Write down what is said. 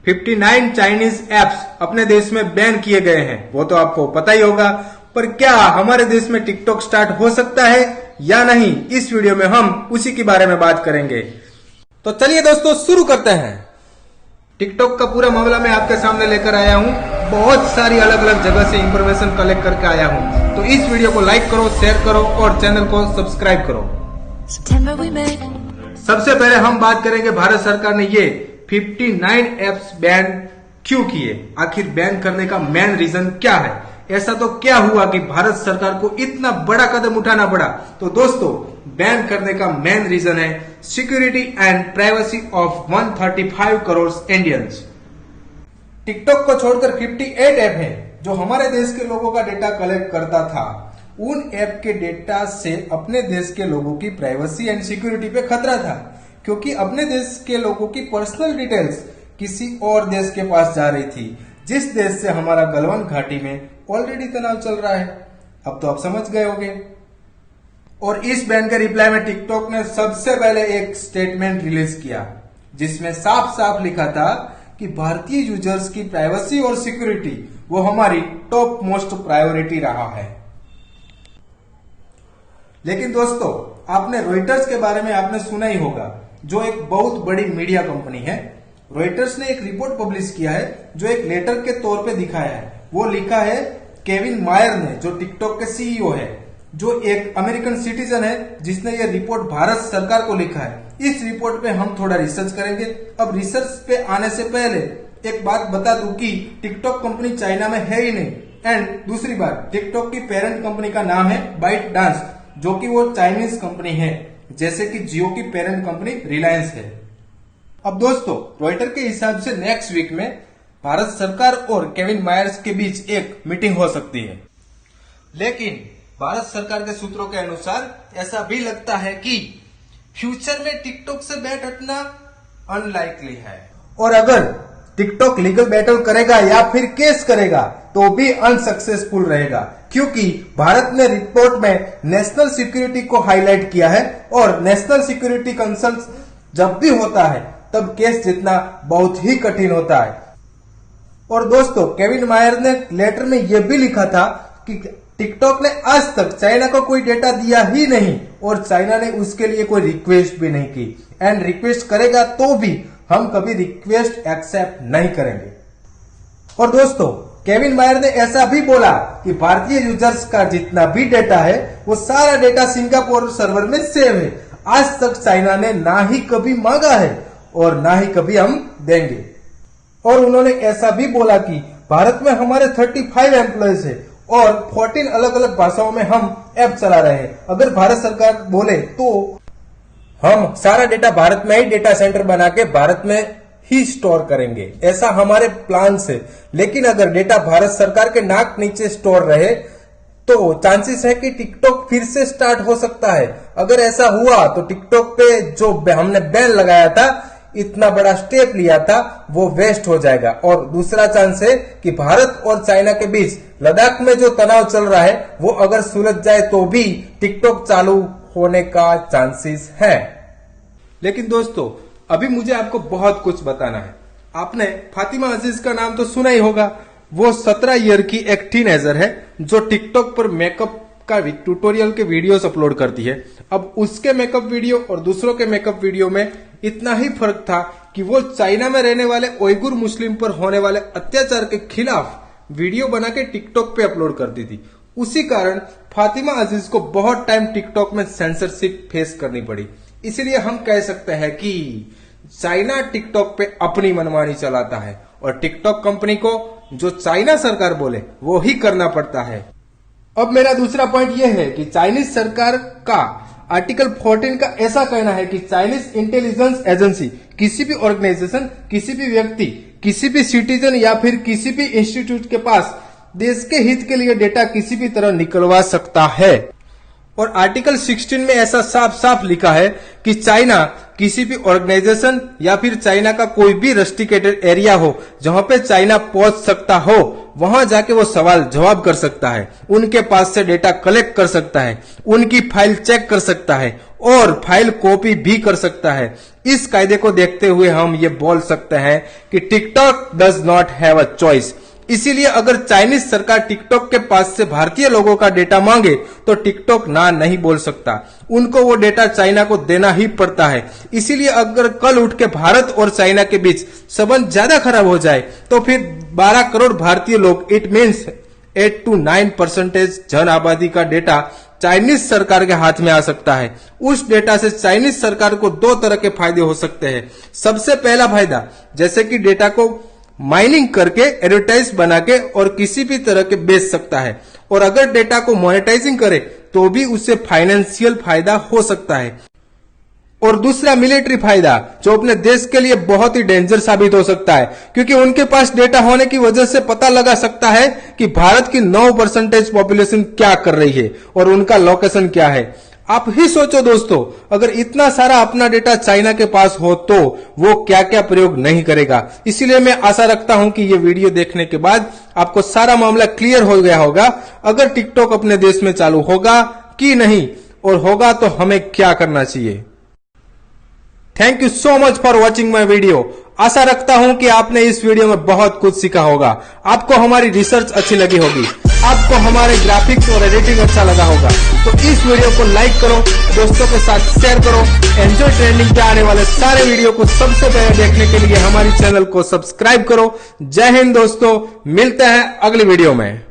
59 Chinese apps अपने देश में बैन किए गए हैं, वो तो आपको पता ही होगा। पर क्या हमारे देश में टिकटॉक स्टार्ट हो सकता है या नहीं, इस वीडियो में हम उसी के बारे में बात करेंगे। तो चलिए दोस्तों शुरू करते हैं। टिकटॉक का पूरा मामला मैं आपके सामने लेकर आया हूँ। बहुत सारी अलग अलग जगह से इंफॉर्मेशन कलेक्ट करके आया हूँ। तो इस वीडियो को लाइक करो, शेयर करो और चैनल को सब्सक्राइब करो। सबसे पहले हम बात करेंगे भारत सरकार ने ये 59 एप्स बैन क्यों किए, आखिर बैन करने का मेन रीजन क्या है। ऐसा तो क्या हुआ कि भारत सरकार को इतना बड़ा कदम उठाना पड़ा। तो दोस्तों बैन करने का मेन रीजन है security and privacy of 135 crore Indians. TikTok को छोड़कर 58 ऐप हैं जो हमारे देश के लोगों का डेटा कलेक्ट करता था। उन ऐप के डेटा से अपने देश के लोगों की प्राइवेसी एंड सिक्योरिटी पे खतरा था, क्योंकि अपने देश के लोगों की पर्सनल डिटेल्स किसी और देश के पास जा रही थी, जिस देश से हमारा गलवान घाटी में ऑलरेडी तनाव चल रहा है। अब तो आप समझ गए होंगे। और इस बैन के रिप्लाई में टिकटॉक ने सबसे पहले एक स्टेटमेंट रिलीज किया, जिसमें साफ साफ लिखा था कि भारतीय यूजर्स की प्राइवेसी और सिक्योरिटी वो हमारी टॉप मोस्ट प्रायोरिटी रहा है। लेकिन दोस्तों आपने रॉयटर्स के बारे में आपने सुना ही होगा, जो एक बहुत बड़ी मीडिया कंपनी है। रॉयटर्स ने एक रिपोर्ट पब्लिश किया है जो एक लेटर के तौर पे दिखाया है। वो लिखा है केविन मायर ने, जो टिकटॉक के सीईओ है, जो एक अमेरिकन सिटीजन है, जिसने ये रिपोर्ट भारत सरकार को लिखा है। इस रिपोर्ट पे हम थोड़ा रिसर्च करेंगे। अब रिसर्च पे आने से पहले एक बात बता दूं कि टिकटॉक कंपनी चाइना में है ही नहीं। एंड दूसरी बात, टिकटॉक की पेरेंट कंपनी का नाम है बाइट डांस, जो कि वो चाइनीज कंपनी है, जैसे कि जियो की पेरेंट कंपनी रिलायंस है। अब दोस्तों रॉयटर के हिसाब से नेक्स्ट वीक में भारत सरकार और केविन मायर्स के बीच एक मीटिंग हो सकती है। लेकिन भारत सरकार के सूत्रों के अनुसार ऐसा भी लगता है कि फ्यूचर में टिकटॉक से बैट हटना अनलाइकली है। और अगर टिकटॉक लीगल बैटल करेगा या फिर केस करेगा तो भी अनसक्सेसफुल रहेगा, क्योंकि भारत ने रिपोर्ट में नेशनल सिक्योरिटी को हाईलाइट किया है। और नेशनल सिक्योरिटी कंसर्न जब भी होता है तब केस जीतना बहुत ही कठिन होता है। और दोस्तों केविन मायर ने लेटर में यह भी लिखा था कि टिकटॉक ने आज तक चाइना को कोई डेटा दिया ही नहीं, और चाइना ने उसके लिए कोई रिक्वेस्ट भी नहीं की। एंड रिक्वेस्ट करेगा तो भी हम कभी रिक्वेस्ट एक्सेप्ट नहीं करेंगे। और दोस्तों केविन मायर ने ऐसा भी बोला कि भारतीय यूजर्स का जितना भी डेटा है वो सारा डेटा सिंगापुर सर्वर में सेव है। आज तक चाइना ने ना ही कभी मांगा है और ना ही कभी हम देंगे। और उन्होंने ऐसा भी बोला कि भारत में हमारे 35 एम्प्लॉयज है और 14 अलग अलग भाषाओं में हम ऐप चला रहे हैं। अगर भारत सरकार बोले तो हम सारा डेटा भारत में ही डेटा सेंटर बना के भारत में ही स्टोर करेंगे, ऐसा हमारे प्लान है। लेकिन अगर डेटा भारत सरकार के नाक नीचे स्टोर रहे तो चांसेस है कि टिकटॉक फिर से स्टार्ट हो सकता है। अगर ऐसा हुआ तो टिकटॉक पे जो हमने बैन लगाया था, इतना बड़ा स्टेप लिया था, वो वेस्ट हो जाएगा। और दूसरा चांस है कि भारत और चाइना के बीच लद्दाख में जो तनाव चल रहा है वो अगर सुलझ जाए तो भी टिकटॉक चालू होने का चांसेस है। लेकिन दोस्तों अभी मुझे आपको बहुत कुछ बताना है। आपने फातिमा अजीज का नाम तो सुना ही होगा। वो 17 ईयर की एक टीनेजर है जो टिकटॉक पर मेकअप का ट्यूटोरियल के वीडियोस अपलोड करती है। अब उसके मेकअप वीडियो और दूसरों के मेकअप वीडियो में इतना ही फर्क था कि वो चाइना में रहने वाले उइगुर मुस्लिम पर होने वाले अत्याचार के खिलाफ वीडियो बना के टिकटॉक पे अपलोड करती थी। उसी कारण फातिमा अजीज को बहुत टाइम टिकटॉक में सेंसरशिप फेस करनी पड़ी। इसलिए हम कह सकते हैं कि चाइना टिकटॉक पे अपनी मनमानी चलाता है और टिकटॉक कंपनी को जो चाइना सरकार बोले वो ही करना पड़ता है। अब मेरा दूसरा पॉइंट यह है कि चाइनीज सरकार का आर्टिकल 14 का ऐसा कहना है कि चाइनीज इंटेलिजेंस एजेंसी किसी भी ऑर्गेनाइजेशन, किसी भी व्यक्ति, किसी भी सिटीजन या फिर किसी भी इंस्टीट्यूट के पास देश के हित के लिए डेटा किसी भी तरह निकलवा सकता है। और आर्टिकल 16 में ऐसा साफ साफ लिखा है कि चाइना किसी भी ऑर्गेनाइजेशन या फिर चाइना का कोई भी रेस्ट्रिक्टेड एरिया हो जहां पे चाइना पहुंच सकता हो, वहां जाके वो सवाल जवाब कर सकता है, उनके पास से डेटा कलेक्ट कर सकता है, उनकी फाइल चेक कर सकता है और फाइल कॉपी भी कर सकता है। इस कायदे को देखते हुए हम ये बोल सकते हैं कि TikTok does not have a choice. इसीलिए अगर चाइनीज सरकार टिकटॉक के पास से भारतीय लोगों का डेटा मांगे तो टिकटॉक ना नहीं बोल सकता, उनको वो डेटा चाइना को देना ही पड़ता है। इसीलिए अगर कल उठ के भारत और चाइना के बीच संबंध ज्यादा खराब हो जाए तो फिर 12 करोड़ भारतीय लोग, इट मीन्स 8 to 9% जन आबादी का डेटा चाइनीज सरकार के हाथ में आ सकता है। उस डेटा से चाइनीज सरकार को दो तरह के फायदे हो सकते हैं। सबसे पहला फायदा, जैसे कि डेटा को माइनिंग करके एडवर्टाइज बना के और किसी भी तरह के बेच सकता है, और अगर डेटा को मोनेटाइजिंग करे तो भी उससे फाइनेंशियल फायदा हो सकता है। और दूसरा मिलिट्री फायदा, जो अपने देश के लिए बहुत ही डेंजर साबित हो सकता है, क्योंकि उनके पास डेटा होने की वजह से पता लगा सकता है कि भारत की 9% पॉपुलेशन क्या कर रही है और उनका लोकेशन क्या है। आप ही सोचो दोस्तों, अगर इतना सारा अपना डेटा चाइना के पास हो तो वो क्या क्या प्रयोग नहीं करेगा। इसीलिए मैं आशा रखता हूं कि ये वीडियो देखने के बाद आपको सारा मामला क्लियर हो गया होगा, अगर टिकटॉक अपने देश में चालू होगा कि नहीं, और होगा तो हमें क्या करना चाहिए। Thank you so much for watching my video. आशा रखता हूं कि आपने इस वीडियो में बहुत कुछ सीखा होगा, आपको हमारी रिसर्च अच्छी लगी होगी, आपको हमारे ग्राफिक्स और एडिटिंग अच्छा लगा होगा। तो इस वीडियो को लाइक करो, दोस्तों के साथ शेयर करो। एंजॉय ट्रेंडिंग के आने वाले सारे वीडियो को सबसे पहले देखने के लिए हमारी चैनल को सब्सक्राइब करो। जय हिंद दोस्तों, मिलते हैं अगली वीडियो में।